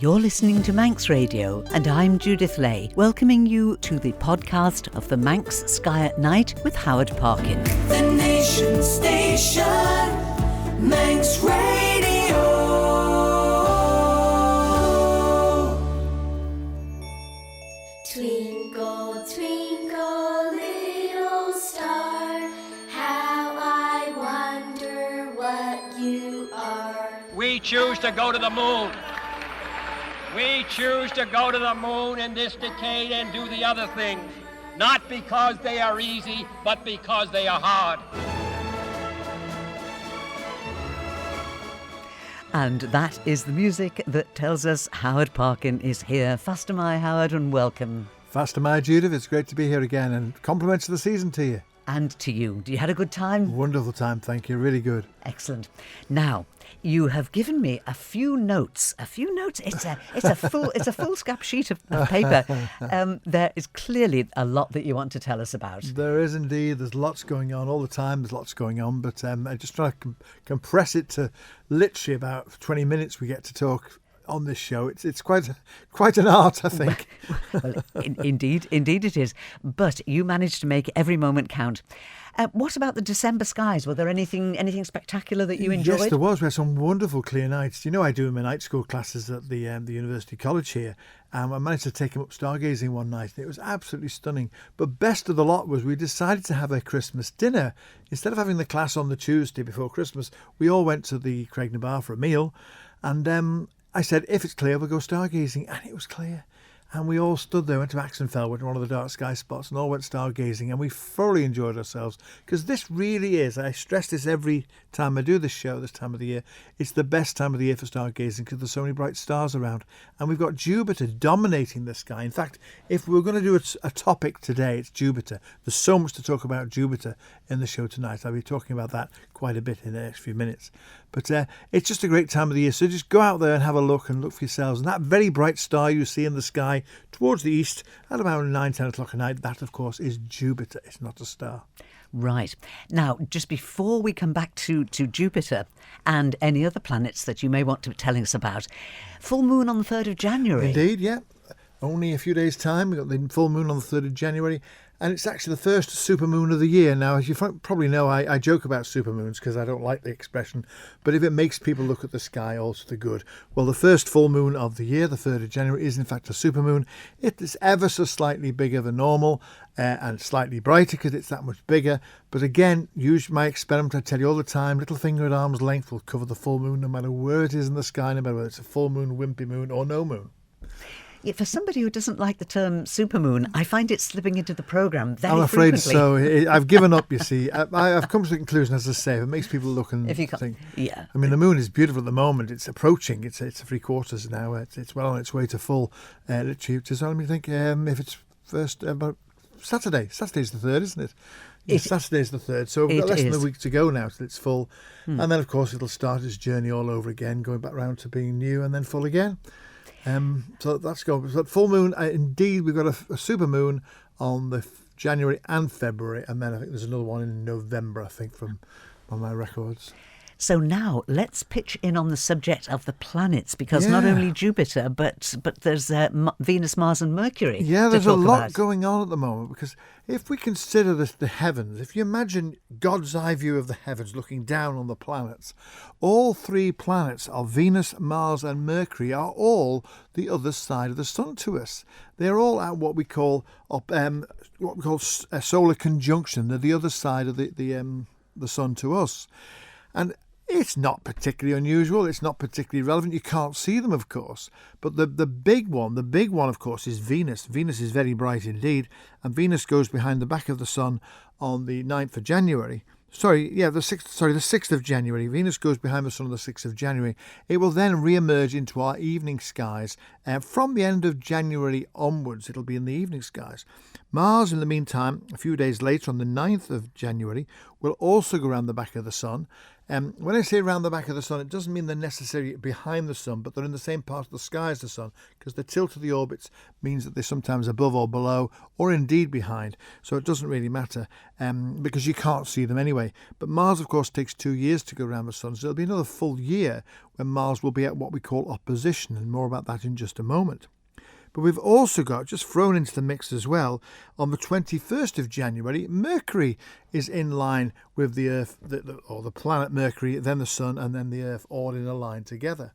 You're listening to Manx Radio, and I'm Judith Lay, welcoming you to the podcast of the Manx Sky at Night with Howard Parkin. The Nation Station, Manx Radio. Twinkle, twinkle, little star, how I wonder what you are. We choose to go to the moon. We choose to go to the moon in this decade and do the other things, not because they are easy, but because they are hard. And that is the music that tells us Howard Parkin is here. Faster my Howard, and welcome. Faster my Judith, it's great to be here again, and compliments of the season to you. And to you. You had a good time? Wonderful time, thank you, really good. Excellent. Now, you have given me a few notes. It's a full scrap sheet of paper. There is clearly a lot that you want to tell us about. There is indeed. There's lots going on all the time. There's lots going on, but I just try to compress it to literally about 20 minutes. We get to talk on this show. It's quite an art, I think. Well, indeed it is. But you managed to make every moment count. What about the December skies? Were there anything spectacular that you enjoyed? Yes, there was. We had some wonderful clear nights. You know, I do my night school classes at the University College here. I managed to take him up stargazing one night, and it was absolutely stunning. But best of the lot was we decided to have a Christmas dinner. Instead of having the class on the Tuesday before Christmas, we all went to the Craignabar for a meal. And I said, if it's clear, we'll go stargazing. And it was clear. And we all stood there, went to Axenfell, went to one of the dark sky spots, and all went stargazing. And we thoroughly enjoyed ourselves, because this really is, I stress this every time I do this show this time of the year, it's the best time of the year for stargazing because there's so many bright stars around. And we've got Jupiter dominating the sky. In fact, if we're going to do a topic today, it's Jupiter. There's so much to talk about Jupiter in the show tonight. I'll be talking about that quite a bit in the next few minutes. But it's just a great time of the year. So just go out there and have a look and look for yourselves. And that very bright star you see in the sky towards the east at about 9-10 o'clock at night, that, of course, is Jupiter. It's not a star. Right. Now, just before we come back to Jupiter and any other planets that you may want to be telling us about, full moon on the 3rd of January. Indeed, yeah. Only a few days' time. We've got the full moon on the 3rd of January. And it's actually the first supermoon of the year. Now, as you probably know, I joke about supermoons because I don't like the expression. But if it makes people look at the sky, all to the good. Well, the first full moon of the year, the 3rd of January, is in fact a supermoon. It is ever so slightly bigger than normal and slightly brighter because it's that much bigger. But again, use my experiment, I tell you all the time, little finger at arm's length will cover the full moon no matter where it is in the sky, no matter whether it's a full moon, wimpy moon or no moon. Yeah, for somebody who doesn't like the term supermoon, I find it slipping into the programme very I'm afraid frequently. so. I've given up, you see. I've come to the conclusion, as I say, if it makes people look and think. Yeah. I mean, the moon is beautiful at the moment. It's approaching. It's 3/4 now. It's well on its way to full. Literally, just let me think. If it's first, about Saturday. Saturday's the 3rd, isn't it? Yes, Saturday's the 3rd. So we've got less than a week to go now till it's full. And then, of course, it'll start its journey all over again, going back round to being new and then full again. So that's going. But full moon, indeed, we've got a super moon on the January and February, and then I think there's another one in November, I think, from on my records. So now let's pitch in on the subject of the planets, because not only Jupiter, but there's Venus, Mars and Mercury. Yeah, there's a lot about. going on at the moment, because if we consider the heavens, if you imagine God's eye view of the heavens looking down on the planets, all three planets of Venus, Mars and Mercury are all the other side of the sun to us. They're all at what we call a solar conjunction. They're the other side of the sun to us. And it's not particularly unusual. It's not particularly relevant. You can't see them, of course. But the big one, of course, is Venus. Venus is very bright indeed. And Venus goes behind the back of the sun on the 9th of January. The 6th of January. Venus goes behind the sun on the 6th of January. It will then re-emerge into our evening skies. From the end of January onwards, it'll be in the evening skies. Mars, in the meantime, a few days later, on the 9th of January, will also go around the back of the sun. When I say around the back of the sun, it doesn't mean they're necessarily behind the sun, but they're in the same part of the sky as the sun, because the tilt of the orbits means that they're sometimes above or below, or indeed behind. So it doesn't really matter, because you can't see them anyway. But Mars, of course, takes 2 years to go around the sun, so it'll be another full year when Mars will be at what we call opposition, and more about that in just a moment. But we've also got, just thrown into the mix as well, on the 21st of January, Mercury is in line with the Earth, or the planet Mercury, then the Sun, and then the Earth, all in a line together.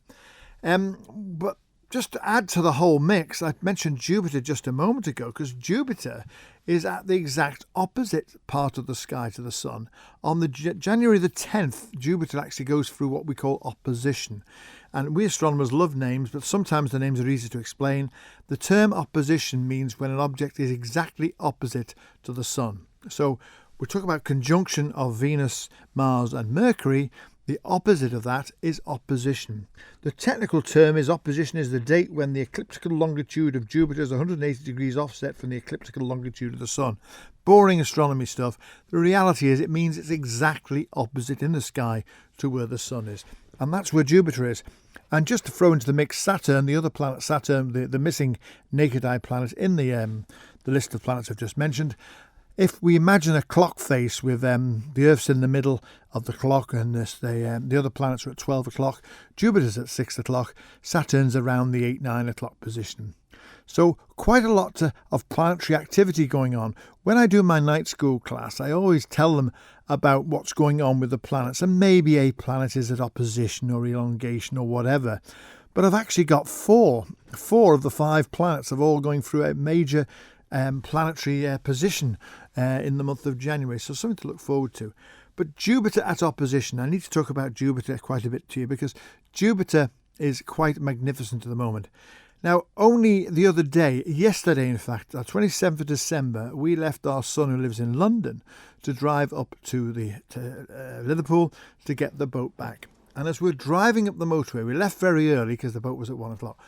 But just to add to the whole mix, I mentioned Jupiter just a moment ago, because Jupiter is at the exact opposite part of the sky to the Sun. On the January the 10th, Jupiter actually goes through what we call opposition. And we astronomers love names, but sometimes the names are easy to explain. The term opposition means when an object is exactly opposite to the Sun. So we talk about conjunction of Venus, Mars and Mercury. The opposite of that is opposition. The technical term is opposition is the date when the ecliptical longitude of Jupiter is 180 degrees offset from the ecliptical longitude of the Sun. Boring astronomy stuff. The reality is it means it's exactly opposite in the sky to where the Sun is. And that's where Jupiter is. And just to throw into the mix Saturn, the other planet, Saturn, the missing naked eye planet in the list of planets I've just mentioned. If we imagine a clock face with the Earth's in the middle of the clock and the other planets are at 12 o'clock, Jupiter's at 6 o'clock, Saturn's around the 8-9 o'clock position. So quite a lot of planetary activity going on. When I do my night school class, I always tell them about what's going on with the planets, and maybe a planet is at opposition or elongation or whatever. But I've actually got four of the 5 planets are all going through a major planetary position in the month of January, so something to look forward to. But Jupiter at opposition, I need to talk about Jupiter quite a bit to you, because Jupiter is quite magnificent at the moment. Now, only the other day, yesterday in fact, our 27th of December, we left our son who lives in London to drive up to Liverpool to get the boat back. And as we're driving up the motorway, we left very early because the boat was at 1 o'clock.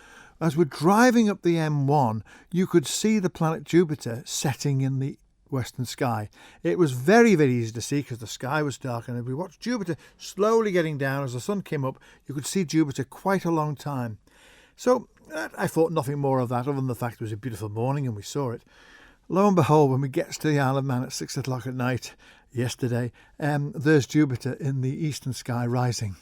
As we're driving up the M1, you could see the planet Jupiter setting in the western sky. It was very, very easy to see because the sky was dark, and if we watched Jupiter slowly getting down as the sun came up, you could see Jupiter quite a long time. So I thought nothing more of that other than the fact it was a beautiful morning and we saw it. Lo and behold, when we get to the Isle of Man at 6 o'clock at night yesterday, there's Jupiter in the eastern sky rising.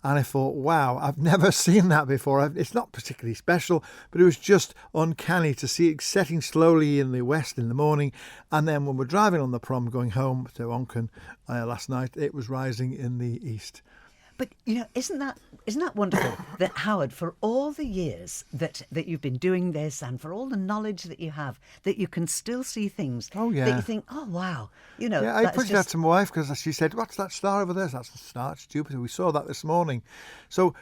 And I thought, wow, I've never seen that before. It's not particularly special, but it was just uncanny to see it setting slowly in the west in the morning. And then when we're driving on the prom going home to Onken last night, it was rising in the east. But, isn't that wonderful that, Howard, for all the years that you've been doing this and for all the knowledge that you have, that you can still see things that you think, oh, wow. Yeah, I pointed out to my wife because she said, what's that star over there? That's the star, it's Jupiter. We saw that this morning. So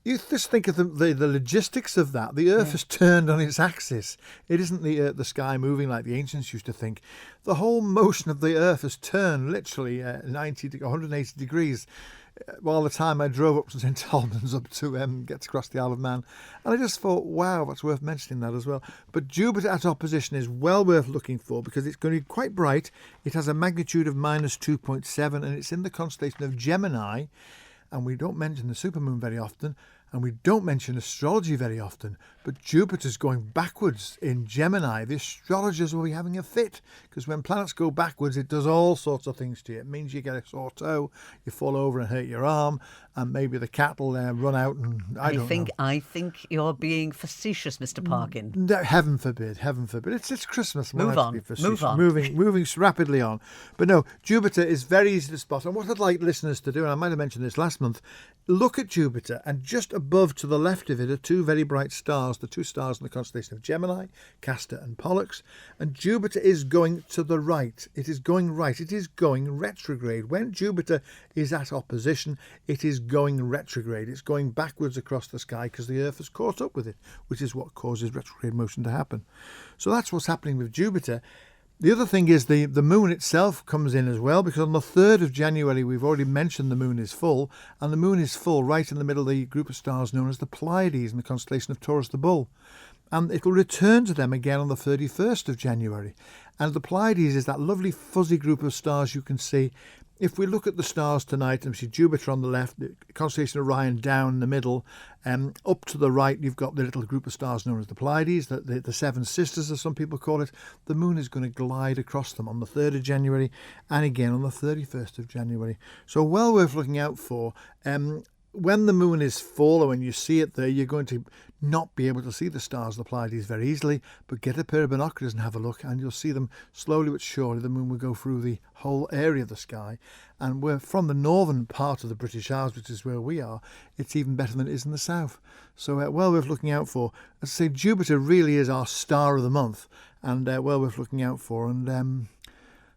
you just think of the logistics of that. The Earth has turned on its axis. It isn't the sky moving like the ancients used to think. The whole motion of the Earth has turned literally 180 degrees. While the time I drove up to St Albans up to get across the Isle of Man. And I just thought, wow, that's worth mentioning that as well. But Jupiter at opposition is well worth looking for because it's going to be quite bright. It has a magnitude of -2.7 and it's in the constellation of Gemini. And we don't mention the supermoon very often. And we don't mention astrology very often, but Jupiter's going backwards in Gemini. The astrologers will be having a fit because when planets go backwards, it does all sorts of things to you. It means you get a sore toe, you fall over and hurt your arm, and maybe the cat will run out and I don't know. I think you're being facetious, Mr. Parkin. No, heaven forbid, heaven forbid. It's Christmas. Move on. Moving rapidly on. But no, Jupiter is very easy to spot. And what I'd like listeners to do, and I might have mentioned this last month, look at Jupiter, and just above to the left of it are 2 very bright stars, the 2 stars in the constellation of Gemini, Castor and Pollux. And Jupiter is going to the right. It is going right. It is going retrograde. When Jupiter is at opposition, it is going retrograde. It's going backwards across the sky because the Earth has caught up with it, which is what causes retrograde motion to happen. So that's what's happening with Jupiter. The other thing is the moon itself comes in as well, because on the 3rd of January, we've already mentioned the moon is full, and the moon is full right in the middle of the group of stars known as the Pleiades in the constellation of Taurus the Bull. And it will return to them again on the 31st of January. And the Pleiades is that lovely fuzzy group of stars you can see if we look at the stars tonight, and we see Jupiter on the left, the constellation Orion down the middle, up to the right, you've got the little group of stars known as the Pleiades, the Seven Sisters, as some people call it. The moon is going to glide across them on the 3rd of January and again on the 31st of January. So well worth looking out for. When the moon is full, or when you see it there, you're going to not be able to see the stars, the Pleiades, very easily, but get a pair of binoculars and have a look, and you'll see them slowly but surely. The moon will go through the whole area of the sky, and we're from the northern part of the British Isles, which is where we are. It's even better than it is in the south. So well worth looking out for. As I say, Jupiter really is our star of the month, and well worth looking out for, and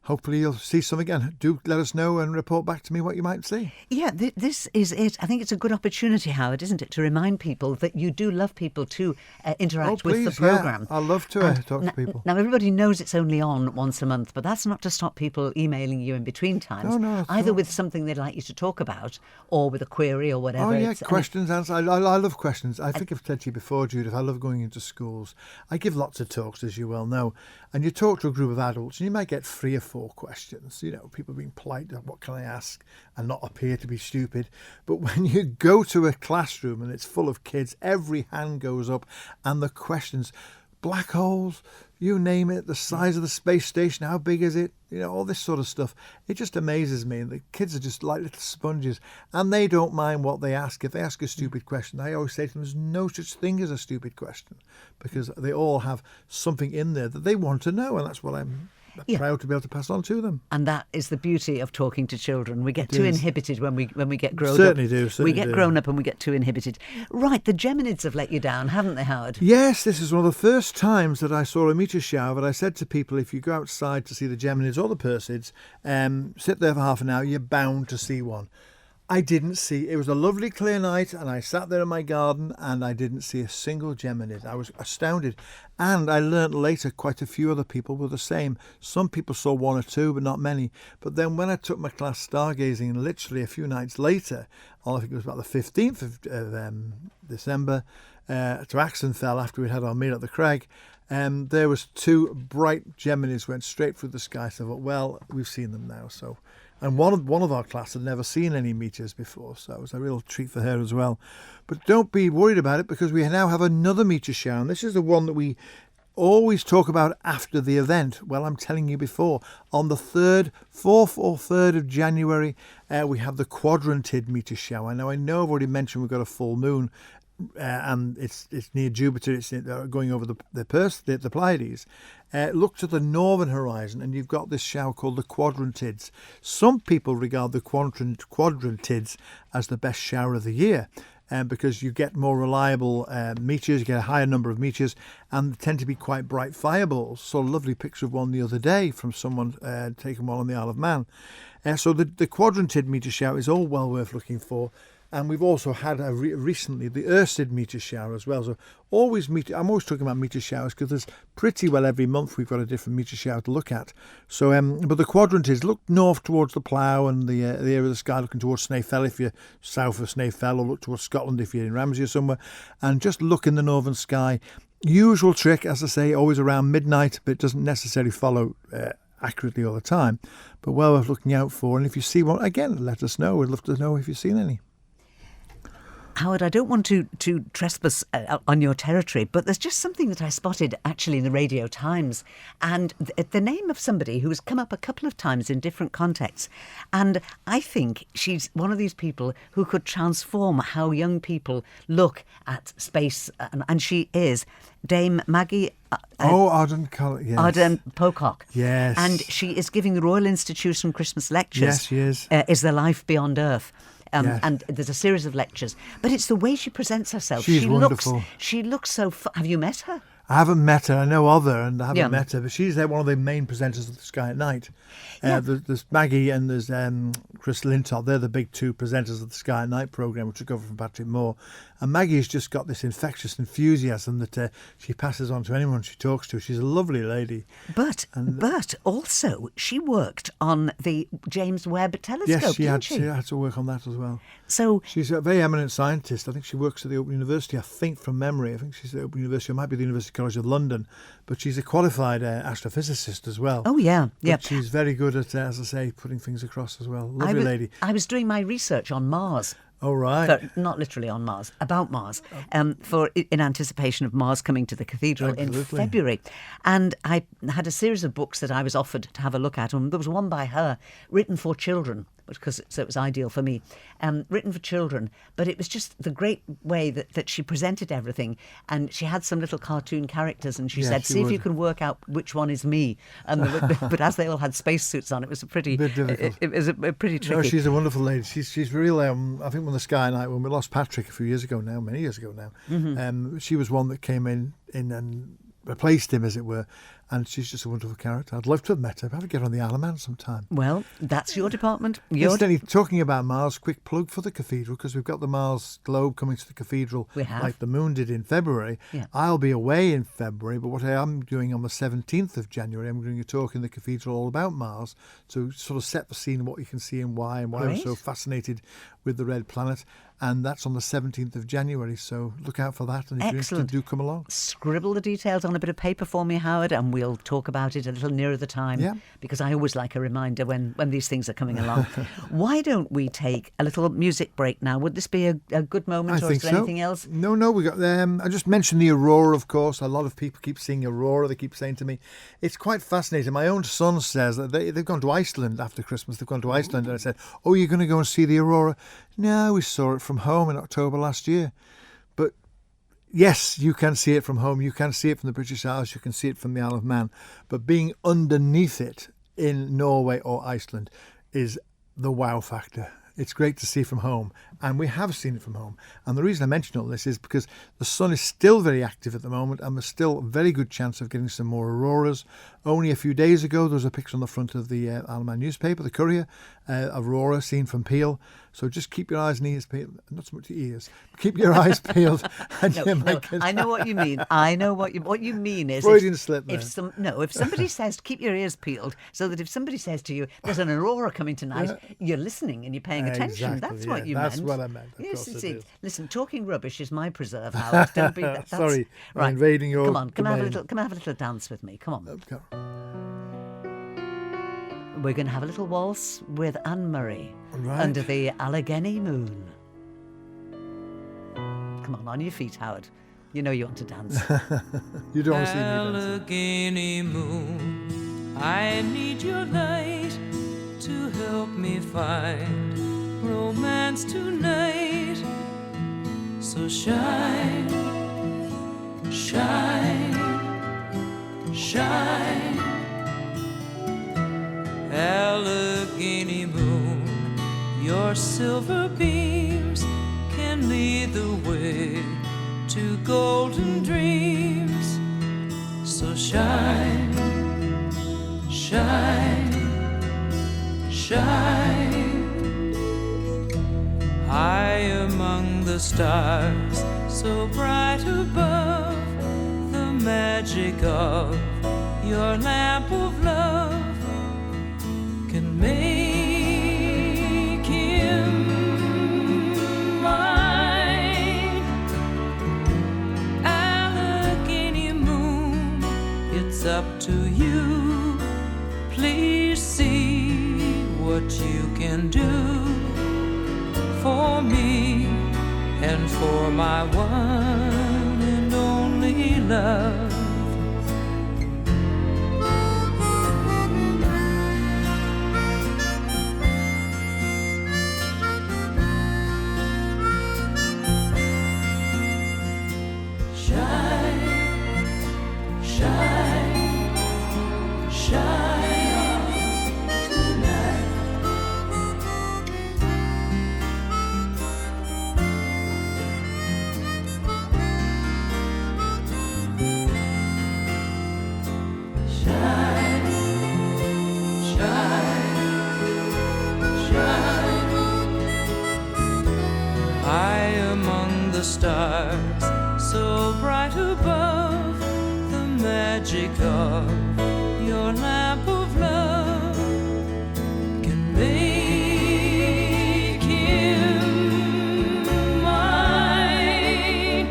hopefully you'll see some again. Do let us know and report back to me what you might see. Yeah, this is it. I think it's a good opportunity, Howard, isn't it, to remind people that you do love people to interact with the programme. Yeah. I love to talk to people. Now, everybody knows it's only on once a month, but that's not to stop people emailing you in between times, No, either with something they'd like you to talk about or with a query or whatever. Oh, yeah, questions, answers. I love questions. I think I've said to you before, Judith, I love going into schools. I give lots of talks, as you well know, and you talk to a group of adults and you might get 3 or 4 questions. You know, people being polite, what can I ask, and not appear to be stupid. But when you go to a classroom and it's full of kids, every hand goes up and the questions, black holes, you name it, the size of the space station, how big is it, you know, all this sort of stuff. It just amazes me. The kids are just like little sponges, and they don't mind what they ask. If they ask a stupid question, I always say to them, there's no such thing as a stupid question, because they all have something in there that they want to know, and that's what I'm proud to be able to pass on to them. And that is the beauty of talking to children. We get too inhibited when we get grown Certainly up. do. We get grown up and we get too inhibited. Right, the Geminids have let you down, haven't they, Howard? Yes, this is one of the first times that I saw a meteor shower. But I said to people, if you go outside to see the Geminids or the Perseids, sit there for half an hour, you're bound to see one. I didn't see. It was a lovely clear night, and I sat there in my garden and I didn't see a single Geminid. I was astounded, and I learnt later quite a few other people were the same. Some people saw 1 or 2, but not many. But then when I took my class stargazing, literally a few nights later, I think it was about the 15th of December, to Axenfell, after we'd had our meal at the Crag, there was 2 bright Geminids went straight through the sky. So I thought, well, we've seen them now. So. And one of our class had never seen any meteors before, so it was a real treat for her as well. But don't be worried about it, because we now have another meteor shower, and this is the one that we always talk about after the event. Well, I'm telling you before, on the 4th or 3rd of January, we have the quadrantid meteor shower. Now, I know I've already mentioned we've got a full moon, and it's near Jupiter. It's going over the Pleiades. Look to the northern horizon, and you've got this shower called the quadrantids. Some people regard the quadrantids as the best shower of the year, because you get more reliable meteors, you get a higher number of meteors, and they tend to be quite bright fireballs. Saw a lovely picture of one the other day from someone taking one on the Isle of Man. So the quadrantid meteor shower is all well worth looking for. And we've also had recently the Ursid meteor shower as well. So I'm always talking about meteor showers, because there's pretty well every month we've got a different meteor shower to look at. So, but the quadrantids, look north towards the Plough and the area of the sky looking towards Snaefell if you're south of Snaefell, or look towards Scotland if you're in Ramsey or somewhere, and just look in the northern sky. Usual trick, as I say, always around midnight, but it doesn't necessarily follow accurately all the time. But well worth looking out for. And if you see one, again, let us know. We'd love to know if you've seen any. Howard, I don't want to trespass on your territory, but there's just something that I spotted actually in the Radio Times, and the name of somebody who's come up a couple of times in different contexts. And I think she's one of these people who could transform how young people look at space, and she is Dame Maggie Arden yes. Arden Pocock. Yes. And she is giving the Royal Institution Christmas lectures. Yes, she is. Is There Life Beyond Earth? Yes. And there's a series of lectures, but it's the way she presents herself. She's wonderful. She looks so. Have you met her? I haven't met her. I know of her, and I haven't met her. But she's one of the main presenters of the Sky at Night. There's Maggie and there's Chris Lintott. They're the big 2 presenters of the Sky at Night programme, which took over from Patrick Moore. And Maggie's just got this infectious enthusiasm that she passes on to anyone she talks to. She's a lovely lady. But also she worked on the James Webb Telescope. Yes, she had to work on that as well. So she's a very eminent scientist. I think she works at the Open University. I think from memory, she's at the Open University. It might be the University of College of London, but she's a qualified astrophysicist as well. Oh, yeah, yeah. But she's very good at, as I say, putting things across as well. Lovely lady. I was doing my research on Mars. Oh, right. But not literally on Mars, about Mars, in anticipation of Mars coming to the cathedral in February. And I had a series of books that I was offered to have a look at. And there was one by her, written for children, so it was ideal for me, written for children. But it was just the great way that she presented everything. And she had some little cartoon characters, and she said, see if you can work out which one is me. And but as they all had spacesuits on, it was a pretty difficult. It was a pretty tricky. No, she's a wonderful lady. She's really, I think, when the Sky Night, when we lost Patrick a few years ago now, many years ago now, she was one that came in and replaced him, as it were. And she's just a wonderful character. I'd love to have met her. I'd have to get her on the Isle of Man sometime. Well, that's your department. Incidentally, talking about Mars, quick plug for the cathedral, because we've got the Mars globe coming to the cathedral like the moon did in February. Yeah. I'll be away in February, but what I am doing on the 17th of January, I'm doing a talk in the cathedral all about Mars to sort of set the scene of what you can see and why I'm so fascinated with the red planet. And that's on the 17th of January, so look out for that. And if you're interested, do come along. Scribble the details on a bit of paper for me, Howard, and we'll talk about it a little nearer the time, because I always like a reminder when these things are coming along. Why don't we take a little music break now? Would this be a good moment, or is there anything else? No, we got I just mentioned the aurora, of course. A lot of people keep seeing aurora. They keep saying to me, it's quite fascinating. My own son says that they've gone to Iceland after Christmas. They've gone to Iceland, and I said, oh, you're going to go and see the aurora? No, we saw it from home in October last year. But yes, you can see it from home. You can see it from the British Isles. You can see it from the Isle of Man. But being underneath it in Norway or Iceland is the wow factor. It's great to see from home, and we have seen it from home. And the reason I mention all this is because the sun is still very active at the moment, and there's still a very good chance of getting some more auroras. Only a few days ago, there was a picture on the front of the Isle of Man newspaper, the Courier, aurora seen from Peel. So just keep your eyes and ears peeled. Not so much your ears. Keep your eyes peeled. And I know what you mean. I know what you mean is Freudian slip there. If somebody says keep your ears peeled, so that if somebody says to you there's an aurora coming tonight, you're listening and you're paying attention. Exactly, that's what you meant. That's what I meant. Yes, listen, talking rubbish is my preserve, Howard. Don't be that's, sorry. Right. I'm invading your Come on, come domain. have a little dance with me. Come on. Okay. We're going to have a little waltz with Anne Murray Right. under the Allegheny moon. Come on your feet, Howard. You know you want to dance. You don't want to see me dancing. Allegheny moon, I need your light to help me find romance tonight. So shine, shine, shine. Allegheny moon, your silver beams can lead the way to golden dreams. So shine, shine, shine. High among the stars, so bright above, the magic of your lamp of love can make him mine. Allegheny moon, it's up to you. Please see what you can do for me and for my one and only love. Stars so bright above, the magic of your lamp of love can make him mine.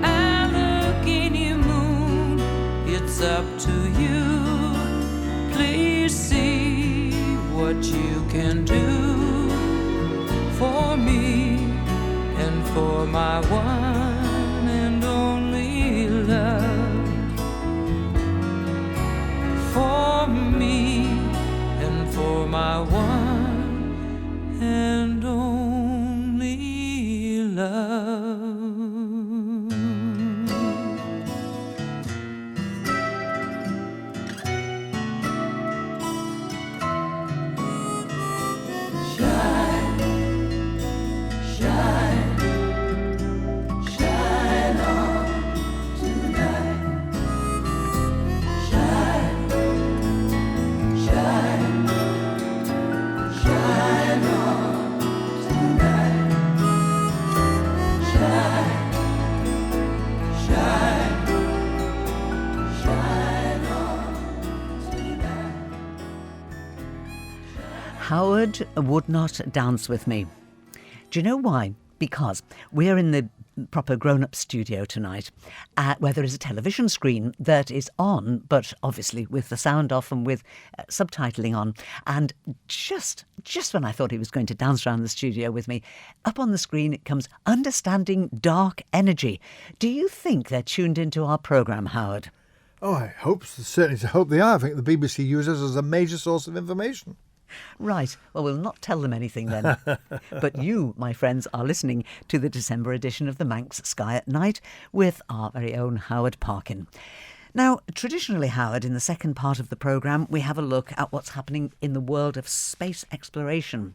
Allegheny up to you. Please see what you can do for me and for my one and only love. For me and for my one and only love. Howard would not dance with me. Do you know why? Because we're in the proper grown-up studio tonight, where there is a television screen that is on, but obviously with the sound off and with subtitling on. And just when I thought he was going to dance around the studio with me, up on the screen it comes, Understanding Dark Energy. Do you think they're tuned into our programme, Howard? Oh, I hope, certainly to hope they are. I think the BBC uses us as a major source of information. Right. Well, we'll not tell them anything then. But you, my friends, are listening to the December edition of the Manx Sky at Night with our very own Howard Parkin. Now, traditionally, Howard, in the second part of the programme, we have a look at what's happening in the world of space exploration.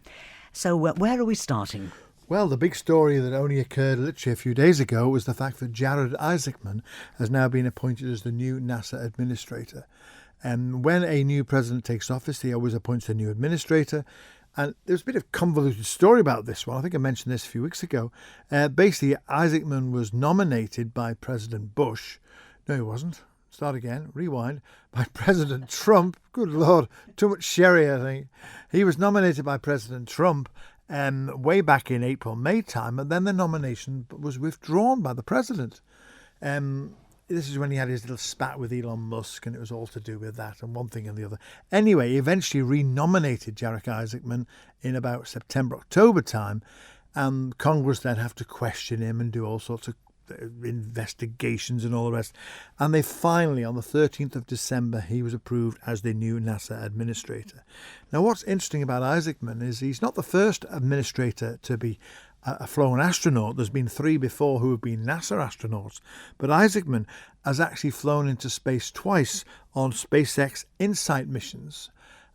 So where are we starting? Well, the big story that only occurred literally a few days ago was the fact that Jared Isaacman has now been appointed as the new NASA administrator. And when a new president takes office, he always appoints a new administrator. And there's a bit of convoluted story about this one. I think I mentioned this a few weeks ago. Basically, Isaacman was nominated by President Bush. No, he wasn't. Start again. Rewind. By President Trump. Good Lord. Too much sherry, I think. He was nominated by President Trump way back in April, May time. And then the nomination was withdrawn by the president. This is when he had his little spat with Elon Musk, and it was all to do with that and one thing and the other. Anyway, he eventually renominated Jared Isaacman in about September, October time, and Congress then have to question him and do all sorts of investigations and all the rest. And they finally, on the 13th of December, he was approved as the new NASA administrator. Now, what's interesting about Isaacman is he's not the first administrator to be a flown astronaut. There's been 3 before who have been NASA astronauts. But Isaacman has actually flown into space twice on SpaceX InSight missions.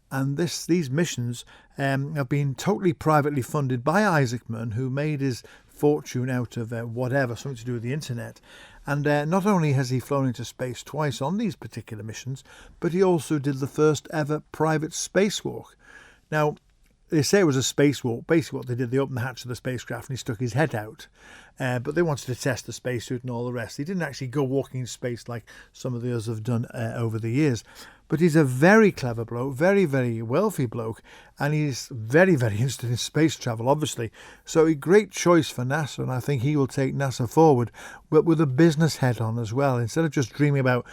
And these missions have been totally privately funded by Isaacman, who made his fortune out of whatever, something to do with the internet. And not only has he flown into space twice on these particular missions, but he also did the first ever private spacewalk. Now, they say it was a spacewalk. Basically what they did, they opened the hatch of the spacecraft and he stuck his head out. But they wanted to test the spacesuit and all the rest. He didn't actually go walking in space like some of the others have done over the years. But he's a very clever bloke, very, very wealthy bloke, and he's very, very interested in space travel, obviously. So a great choice for NASA, and I think he will take NASA forward, but with a business head on as well. Instead of just dreaming about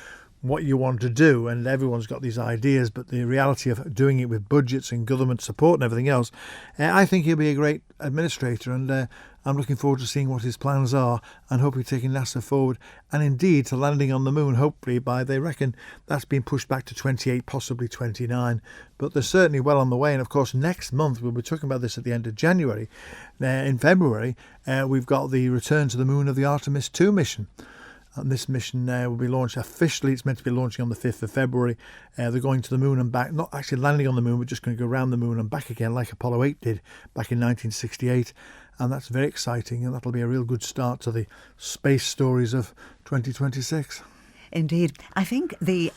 what you want to do, and everyone's got these ideas, but the reality of doing it with budgets and government support and everything else, I think he'll be a great administrator, and I'm looking forward to seeing what his plans are and hopefully taking NASA forward and indeed to landing on the moon, hopefully they reckon that's been pushed back to 28, possibly 29, but they're certainly well on the way. And of course next month, we'll be talking about this at the end of January, in February, we've got the return to the moon of the Artemis 2 mission. And this mission will be launched officially. It's meant to be launching on the 5th of February. They're going to the moon and back, not actually landing on the moon, but just going to go around the moon and back again like Apollo 8 did back in 1968. And that's very exciting, and that'll be a real good start to the space stories of 2026. Indeed. I think the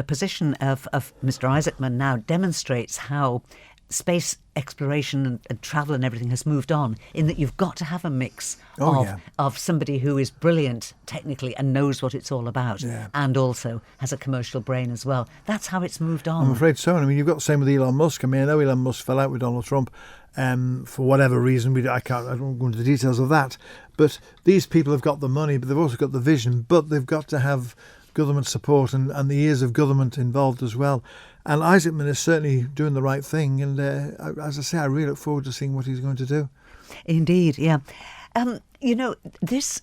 position of Mr. Isaacman now demonstrates how space exploration and travel and everything has moved on, in that you've got to have a mix of somebody who is brilliant technically and knows what it's all about, and also has a commercial brain as well. That's how it's moved on. I'm afraid so. I mean, you've got the same with Elon Musk. I mean, I know Elon Musk fell out with Donald Trump for whatever reason. I don't go into the details of that. But these people have got the money, but they've also got the vision. But they've got to have government support and the ears of government involved as well. And Isaacman is certainly doing the right thing. And as I say, I really look forward to seeing what he's going to do. Indeed, yeah. This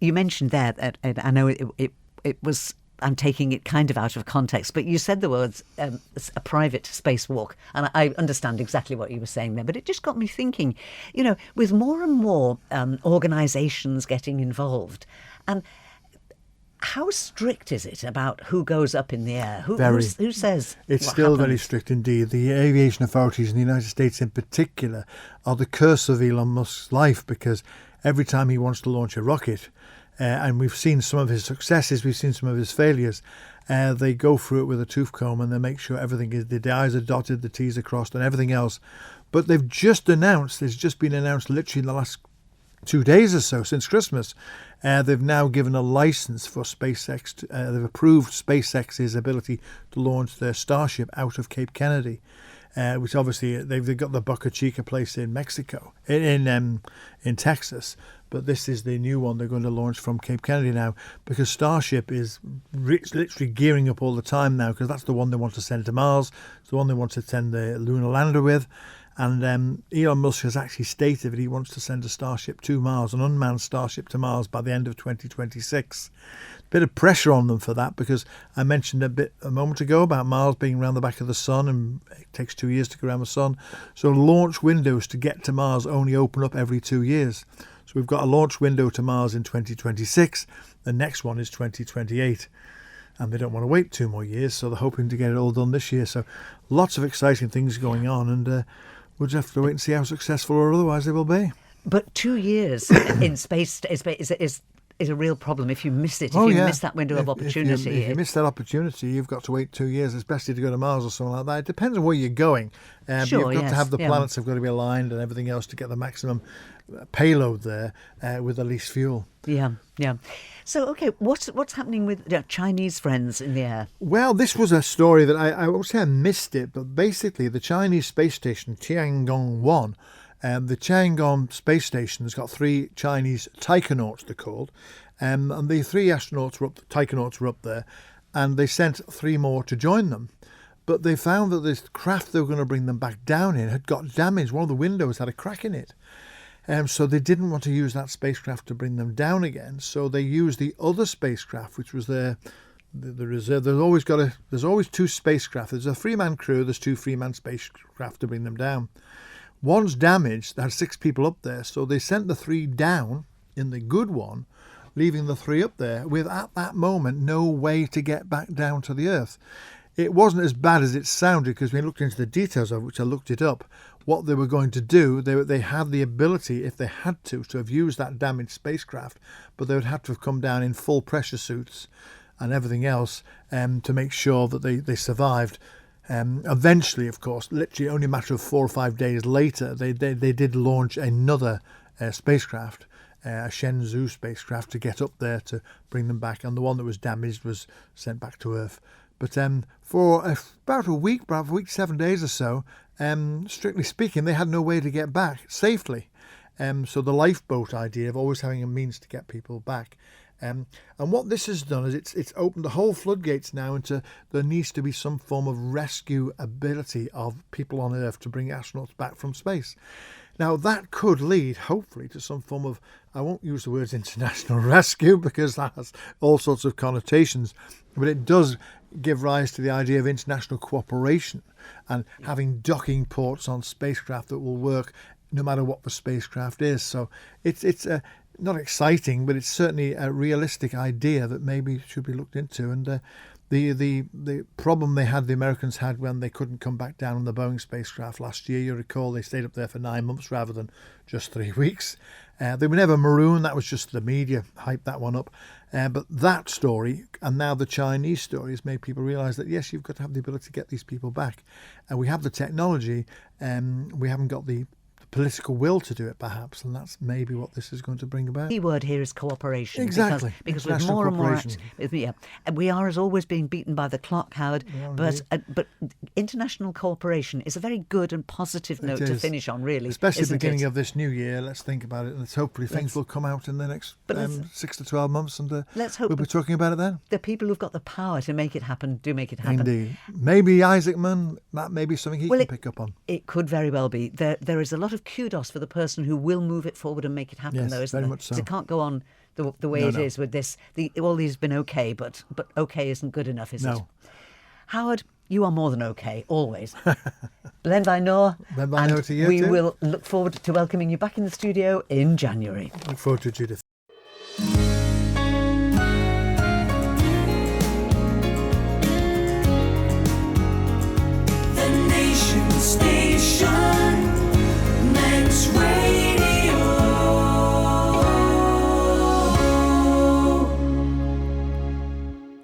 you mentioned there that I know it was. I'm taking it kind of out of context, but you said the words a private spacewalk, and I understand exactly what you were saying there. But it just got me thinking, with more and more organisations getting involved, how strict is it about who goes up in the air? Who says it's what still happens? Very strict indeed. The aviation authorities in the United States in particular are the curse of Elon Musk's life, because every time he wants to launch a rocket, and we've seen some of his successes, we've seen some of his failures, they go through it with a tooth comb and they make sure everything is, the I's are dotted, the T's are crossed and everything else. But they've just announced, it's just been announced literally in the last 2 days or so, since Christmas, they've now given a license for SpaceX. They've approved SpaceX's ability to launch their Starship out of Cape Kennedy, which obviously they've got the Boca Chica place in Mexico, in Texas. But this is the new one they're going to launch from Cape Kennedy now, because Starship is literally gearing up all the time now, because that's the one they want to send to Mars. It's the one they want to send the lunar lander with. And Elon Musk has actually stated that he wants to send a Starship to Mars, an unmanned Starship to Mars, by the end of 2026. Bit of pressure on them for that, because I mentioned a moment ago about Mars being around the back of the sun, and it takes 2 years to go around the sun. So launch windows to get to Mars only open up every 2 years. So we've got a launch window to Mars in 2026. The next one is 2028. And they don't want to wait 2 more years, so they're hoping to get it all done this year. So lots of exciting things going on, and we'll just have to wait and see how successful or otherwise they will be. But 2 years in space is a real problem if you miss it, if you miss that window of opportunity. If you miss that opportunity, you've got to wait 2 years, especially to go to Mars or something like that. It depends on where you're going. Sure, you've got to have the planets have got to be aligned and everything else to get the maximum payload there with the least fuel. Yeah. So, okay, what's happening with Chinese friends in the air? Well, this was a story that I won't say I missed it, but basically the Chinese space station Tiangong-1, the Tiangong space station has got 3 Chinese taikonauts, they're called, and the 3 taikonauts were up there, and they sent 3 more to join them. But they found that this craft they were going to bring them back down in had got damaged. One of the windows had a crack in it. So they didn't want to use that spacecraft to bring them down again. So they used the other spacecraft, which was the reserve. There's always 2 spacecraft. There's a 3-man crew. There's 2 3-man spacecraft to bring them down. One's damaged. They had 6 people up there. So they sent the 3 down in the good one, leaving the 3 up there with, at that moment, no way to get back down to the Earth. It wasn't as bad as it sounded, because we looked into the details of which I looked it up. What they were going to do, they had the ability, if they had to have used that damaged spacecraft, but they would have to have come down in full pressure suits and everything else to make sure that they survived. Eventually, of course, literally only a matter of 4 or 5 days later, they did launch another spacecraft, a Shenzhou spacecraft, to get up there to bring them back, and the one that was damaged was sent back to Earth. But for about a week, 7 days or so, strictly speaking, they had no way to get back safely. So the lifeboat idea of always having a means to get people back. And what this has done is it's opened the whole floodgates now into there needs to be some form of rescue ability of people on Earth to bring astronauts back from space. Now, that could lead, hopefully, to some form of, I won't use the words international rescue because that has all sorts of connotations, but it does give rise to the idea of international cooperation and having docking ports on spacecraft that will work no matter what the spacecraft is. So it's not exciting, but it's certainly a realistic idea that maybe should be looked into. And the problem the Americans had when they couldn't come back down on the Boeing spacecraft last year, you recall they stayed up there for 9 months rather than just 3 weeks. They were never marooned. That was just the media hyped that one up. But that story, and now the Chinese story, has made people realise that, yes, you've got to have the ability to get these people back. And we have the technology, we haven't got the political will to do it, perhaps, and that's maybe what this is going to bring about. The key word here is cooperation. Exactly. Because with International more and more cooperation. and we are as always being beaten by the clock, Howard. But international cooperation is a very good and positive note to is. finish on, really. Especially at the isn't beginning it? of this new year. Let's think about it, and hopefully things will come out in the next But 6 to 12 months, and let's hope we'll be talking about it then. the people who've got the power to make it happen do make it happen. Indeed. Maybe Isaacman, that may be something he can pick up on. It could very well be. There is a lot of kudos for the person who will move it forward and make it happen, Yes, though, isn't very there? much so. 'Cause it can't go on the way No, it no. is with this. All these have been okay, but okay isn't good enough, is it? No. Howard, you are more than okay, always. Len Noor. Len Noor to you We too. will look forward to welcoming you back in the studio in January. Look forward to it, Judith.